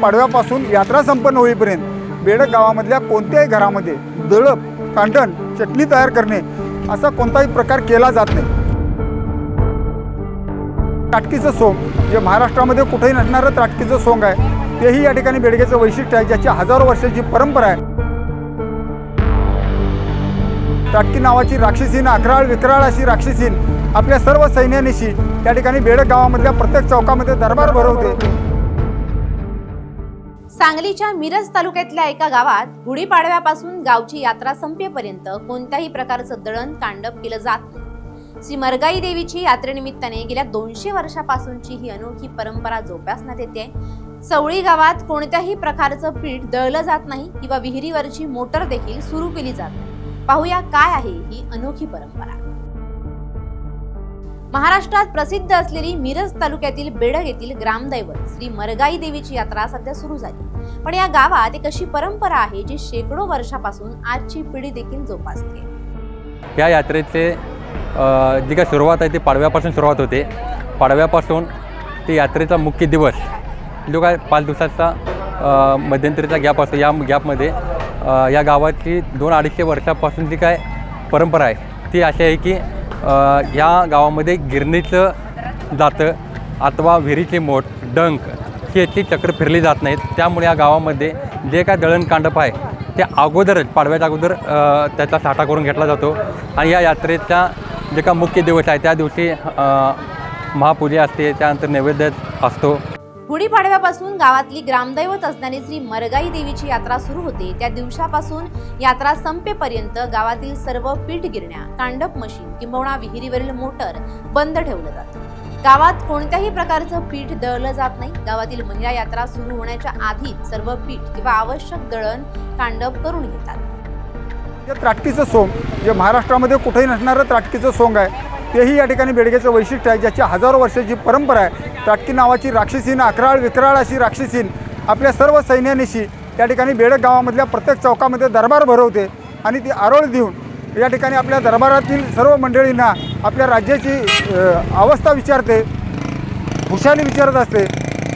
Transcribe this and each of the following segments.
पाडव्यापासून यात्रा संपन्न होईपर्यंत बेडग गावामधल्या कोणत्याही घरामध्ये दळप, कांडण, चटणी तयार करणे असा कोणताही प्रकार केला जात नाही। त्राटकीचं सोंग जे महाराष्ट्रामध्ये कुठेही नसणारं त्राटकीचं सोंग आहे, तेही या ठिकाणी बेडगेचं वैशिष्ट्य आहे, ज्याची हजारो वर्षाची परंपरा आहे। त्राटकी नावाची राक्षसीन, अकराळ विक्राळ अशी राक्षसीन आपल्या सर्व सैन्यानिशी त्या ठिकाणी बेडग गावामधल्या प्रत्येक चौकामध्ये दरबार भरवते। सांगलीच्या मिरज तालुक्यातल्या एका गावात गुढीपाडव्यापासून गावची यात्रा संपेपर्यंत कोणत्याही प्रकारचं दळण कांडप केलं जात नाही। श्री मरगाई देवीची यात्रेनिमित्ताने गेल्या 200 वर्षापासूनची ही अनोखी परंपरा जोपासण्यात येते। सवळी गावात कोणत्याही प्रकारचं पीठ दळलं जात नाही किंवा विहिरीवरची मोटर देखील सुरू केली जात नाही। पाहूया काय आहे ही अनोखी परंपरा। महाराष्ट्रात प्रसिद्ध असलेली मिरज तालुक्यातील बेडग येथील ग्रामदैवत श्री मरगाई देवीची यात्रा सध्या सुरू झाली, पण या गावात एक अशी परंपरा आहे जी शेकडो वर्षापासून आजची पिढी देखील जोपासते। या यात्रेचे जी काय सुरुवात आहे ती पाडव्यापासून सुरुवात होते। पाडव्यापासून ते यात्रेचा मुख्य दिवस जो काय 5 दिवसाचा मध्यंतरीचा गॅप असतो, या गॅपमध्ये या गावाची 200-250 वर्षापासून जी काय परंपरा आहे ती अशी आहे की या गावामध्ये गिरणीचं जातं अथवा विहिरीची मोठ, डंक ही याची चक्र फिरली जात नाहीत। त्यामुळे या गावामध्ये जे काय दळण कांडप आहे ते अगोदरच पाडव्याच्या अगोदर त्याचा साठा करून घेतला जातो आणि या यात्रेचा जे का मुख्य दिवस आहे त्या दिवशी महापूजा असते, त्यानंतर नैवेद्य असतो। गुढीपाडव्यापासून गावातली ग्रामदैवत असणारी श्री मरगाई देवीची यात्रा सुरू होते। त्या दिवसापासून यात्रा संपेपर्यंत गावातील सर्व पीठ गिरण्या, कांडप मशीन किंबहुना विहिरीवरील मोटर बंद ठेवलं जातं। गावात कोणत्याही प्रकारचं पीठ दळलं जात नाही। गावातील महिला यात्रा सुरू होण्याच्या आधीच सर्व पीठ किंवा आवश्यक दळण कांडप करून घेतात। त्राटकीचं सोंग जे महाराष्ट्रामध्ये कुठेही नसणारं त्राटकीचं सोंग आहे, तेही या ठिकाणी बेडगेचं वैशिष्ट्य आहे, ज्याची हजारो वर्षाची परंपरा आहे। त्राटकी नावाची राक्षसीन, अकराळ विक्राळ अशी राक्षसीन आपल्या सर्व सैन्यानिशी त्या ठिकाणी बेडग गावामधल्या प्रत्येक चौकामध्ये दरबार भरवते आणि ती आरोळ देऊन या ठिकाणी आपल्या दरबारातील सर्व मंडळींना आपल्या राज्याची अवस्था विचारते, खुशाली विचारत असते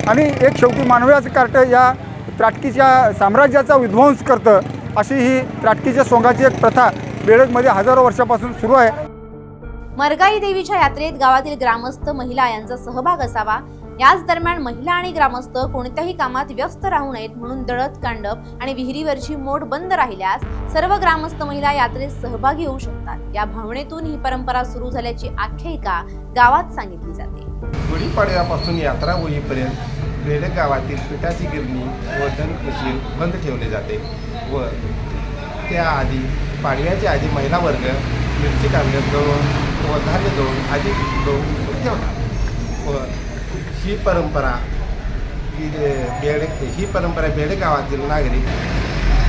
आणि एक शेवटी मानवाचं कार्ट या त्राटकीच्या साम्राज्याचा विध्वंस करतं। अशी ही त्राटकीच्या सोंगाची एक प्रथा बेडगमध्ये हजारो वर्षापासून सुरू आहे। मरगाई देवीच्या यात्रेत गावातील ग्रामस्थ, महिला यांचा सहभाग असावा। याच दरम्यान महिला आणि ग्रामस्थ कोणत्याही कामात व्यस्त राहू नयेत म्हणून दळत कांडप आणि विहिरीवरची मोठ बंद राहिल्यास सर्व ग्रामस्थ महिला यात्रेत सहभागी होऊ शकतात। या भावनेतून ही परंपरा सुरू झाल्याची आख्यायिका गावात सांगितली जाते। गुढीपाडव्यापासून यात्रा होईपर्यंत बेडग गावातील पिठाची गिरणी व दंक मशीन बंद ठेवले जाते व त्याआधी पाडव्याच्या आधी महिला वर्ग मिरची कांडण दळून व धान्य दळून आधी दळून ठेवतात व ही परंपरा बेडग गावातील नागरिक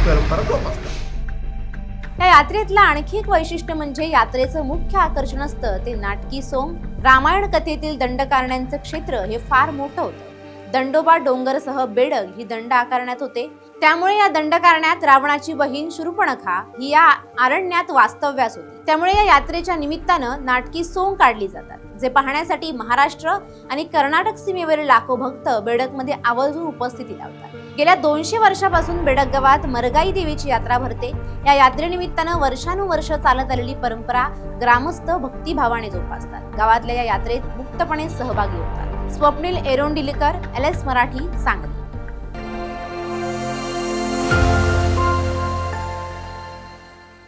परंपरा जोपासतात। या यात्रेतलं आणखी एक वैशिष्ट्य म्हणजे यात्रेचं मुख्य आकर्षण असतं ते नाटकी सोंग। रामायण कथेतील दंडकारण्यांचं क्षेत्र हे फार मोठं होतं। दंडोबा डोंगरसह बेडग ही दंड आकारण्यात होते, त्यामुळे या दंडकारण्यात रावणाची बहीण शूर्पणखा ही या अरण्यात वास्तव्यास होती। त्यामुळे या यात्रेच्या निमित्तानं नाटकी सोंग काढली जातात, जे पाहण्यासाठी महाराष्ट्र आणि कर्नाटक सीमेवरील लाखो भक्त बेडगमध्ये आवर्जून उपस्थिती लावतात। गेल्या 200 वर्षापासून बेडग गावात मरगाई देवीची यात्रा भरते। या यात्रेनिमित्तानं वर्षानुवर्ष चालत आलेली परंपरा ग्रामस्थ भक्तिभावाने जोपासतात। गावातल्या या यात्रेत मुक्तपणे सहभागी होतात। स्वप्नील एरोंडिलीकर, LS मराठी, सांगली।